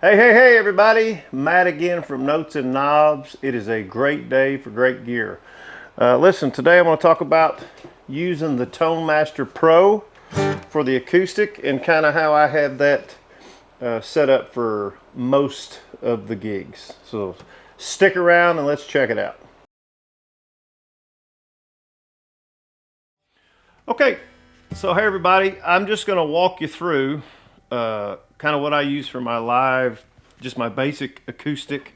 Hey everybody, Matt again from Notes and Knobs. It is a great day for great gear. Listen, today I'm going to talk about using the Tone Master Pro for the acoustic and kind of how I have that set up for most of the gigs. So stick around and let's check it out. Okay, so hey everybody, I'm just going to walk you through kind of what I use for my live, just my basic acoustic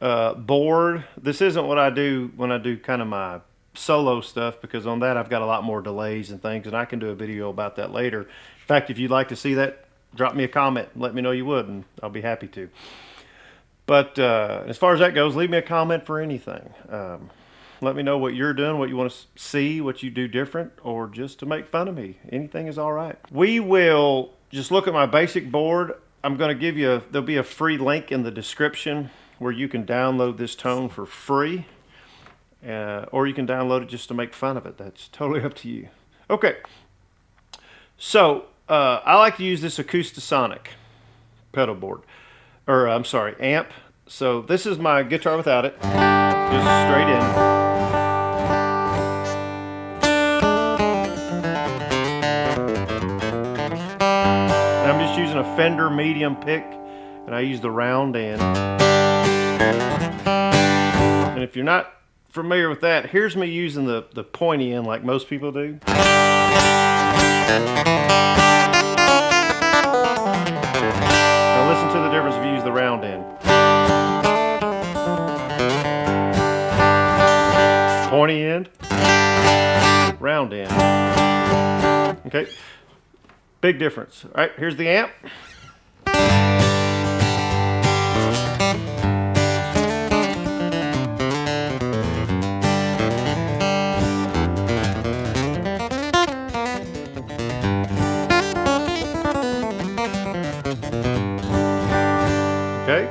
board. This isn't what I do when I do kind of my solo stuff, because on that I've got a lot more delays and things, and I can do a video about that later. In fact, if you'd like to see that, drop me a comment and let me know you would, and I'll be happy to. But as far as that goes, leave me a comment for anything. Let me know what you're doing, what you want to see, what you do different, or just to make fun of me. Anything is all right. We will just look at my basic board. I'm going to give you, there'll be a free link in the description where you can download this tone for free. Or you can download it just to make fun of it. That's totally up to you. Okay. So, I like to use this Acoustasonic pedal board. Or, I'm sorry, amp. So, this is my guitar without it. Just straight in. I'm just using a Fender medium pick, and I use the round end. And if you're not familiar with that, here's me using the pointy end like most people do. Now listen to the difference if you use the round end. Pointy end, round end. Okay. Big difference. All right, here's the amp. Okay,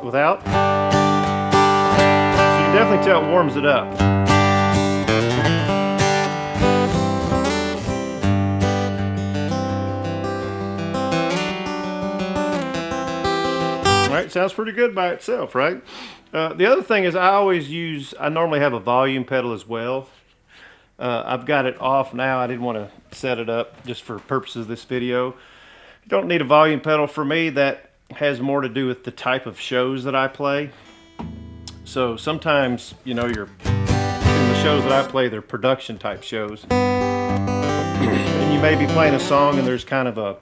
without. So you can definitely tell it warms it up. Right, sounds pretty good by itself, right? The other thing is I normally have a volume pedal as well. I've got it off now. I didn't want to set it up just for purposes of this video. You don't need a volume pedal. For me, that has more to do with the type of shows that I play. So sometimes, you know, in the shows that I play, they're production type shows. And you may be playing a song and there's kind of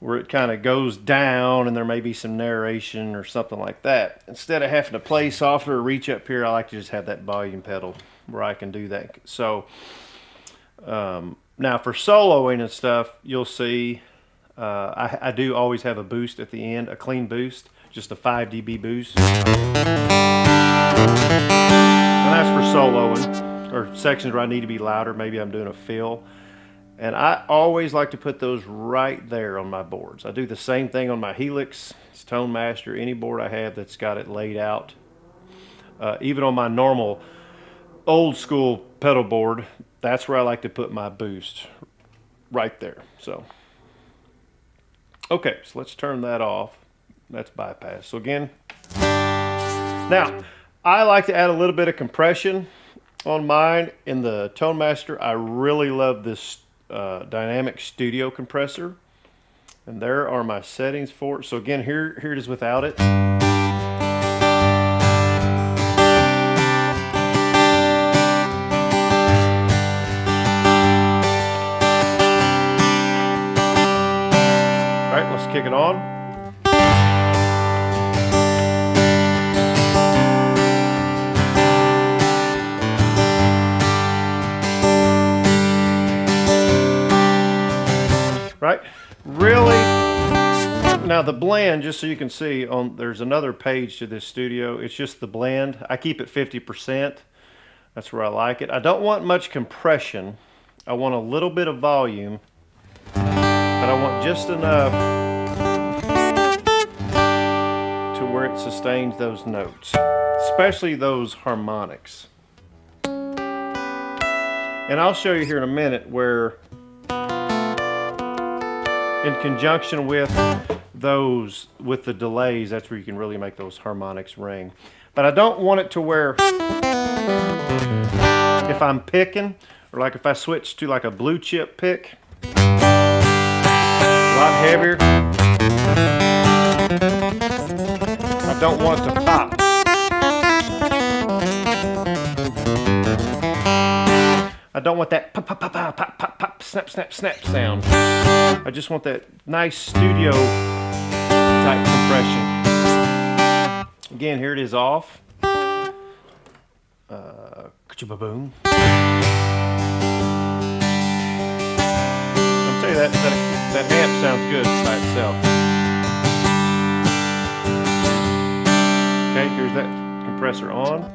where it kind of goes down and there may be some narration or something like that. Instead of having to play softer or reach up here, I like to just have that volume pedal where I can do that. So now for soloing and stuff, you'll see I do always have a boost at the end, a clean boost, just a 5 dB boost. And that's for soloing, or sections where I need to be louder. Maybe I'm doing a fill. And I always like to put those right there on my boards. I do the same thing on my Helix, it's Tone Master, any board I have that's got it laid out. Even on my normal old school pedal board, that's where I like to put my boost, right there. So, okay, so let's turn that off. That's bypass. So again, now I like to add a little bit of compression on mine. In the Tone Master, I really love this dynamic studio compressor, and there are my settings for it. So again, here it is without it. All right, let's kick it on. Right, really. Now the blend, just so you can see, there's another page to this studio. It's just the blend. I keep it 50%. That's where I like it. I don't want much compression. I want a little bit of volume, but I want just enough to where it sustains those notes, especially those harmonics. And I'll show you here in a minute where in conjunction with those, with the delays, that's where you can really make those harmonics ring. But I don't want it to where if I'm picking, or like if I switch to like a blue chip pick, a lot heavier, I don't want it to pop. I don't want that pop, pop, pop, pop, pop, pop, pop, snap, snap, snap sound. I just want that nice studio type compression. Again, here it is off. Ka-cha-ba-boom. I'll tell you that amp sounds good by itself. Okay, here's that compressor on.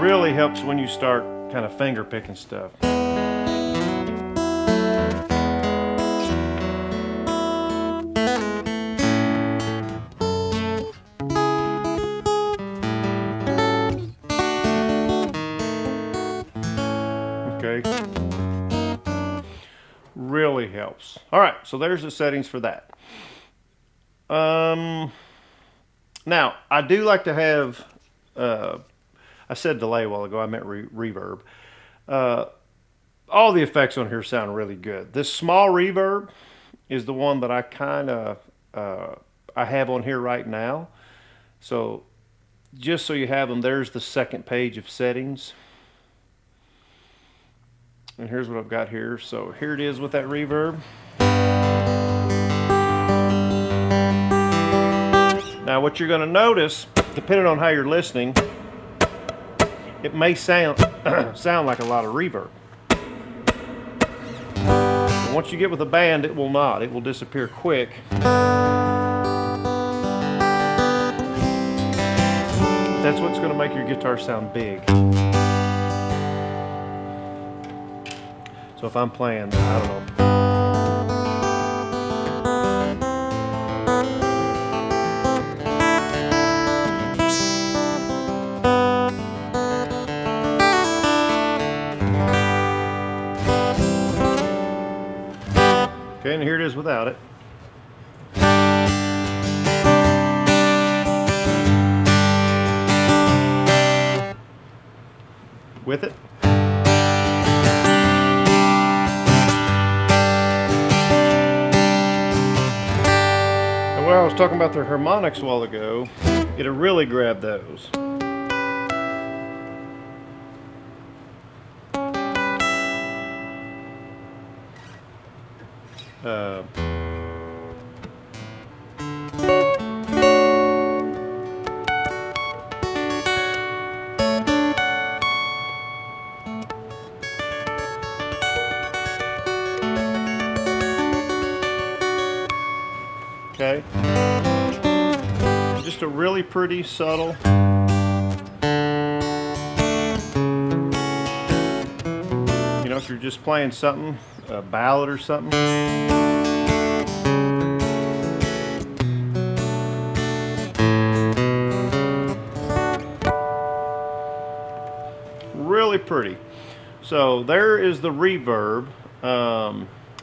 Really helps when you start kind of finger picking stuff. Okay. Really helps. All right, so there's the settings for that. Now, I do like to have, I said delay a while ago, I meant reverb. All the effects on here sound really good. This small reverb is the one that I kind of, I have on here right now. So just so you have them, there's the second page of settings. And here's what I've got here. So here it is with that reverb. Now what you're going to notice, depending on how you're listening, it may sound like a lot of reverb. But once you get with a band, it will not. It will disappear quick. That's what's going to make your guitar sound big. So if I'm playing, I don't know. Okay, and here it is without it. With it. And when I was talking about the harmonics a while ago, it'll really grab those. Okay, just a really pretty subtle. You know, if you're just playing something, a ballad or something. Really pretty. So there is the reverb.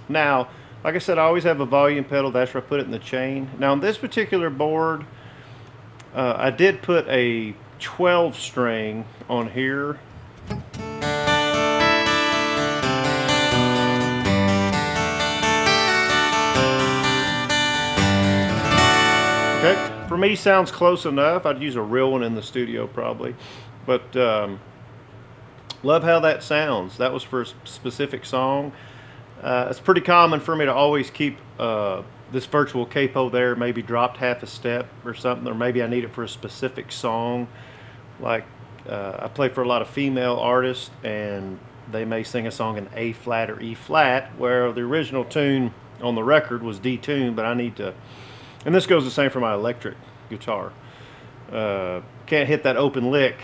Now, like I said, I always have a volume pedal. That's where I put it in the chain. Now on this particular board, I did put a 12 string on here. Okay, for me sounds close enough. I'd use a real one in the studio probably, but love how that sounds. That was for a specific song. It's pretty common for me to always keep this virtual capo there, maybe dropped half a step or something, or maybe I need it for a specific song. Like I play for a lot of female artists, and they may sing a song in A flat or E flat, where the original tune on the record was D tuned, but I need to, and this goes the same for my electric guitar. Can't hit that open lick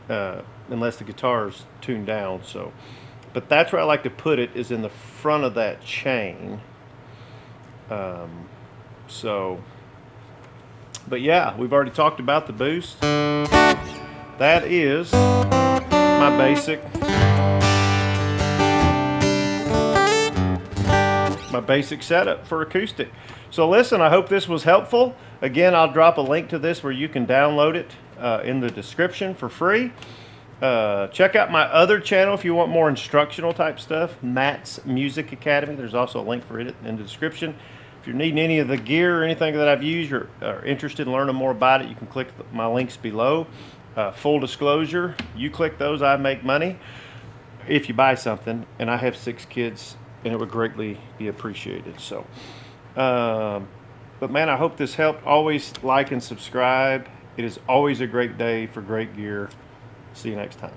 unless the guitar's tuned down. So, but that's where I like to put it, is in the front of that chain. So, but yeah, we've already talked about the boost. that is my basic setup for acoustic. So listen, I hope this was helpful. Again, I'll drop a link to this where you can download it in the description for free. Check out my other channel if you want more instructional type stuff, Matt's Music Academy. There's also a link for it in the description. If you're needing any of the gear or anything that I've used or are interested in learning more about it, you can click my links below. Full disclosure, you click those, I make money if you buy something, and I have 6 kids, and it would greatly be appreciated. So, but man, I hope this helped. Always like and subscribe. It is always a great day for great gear. See you next time.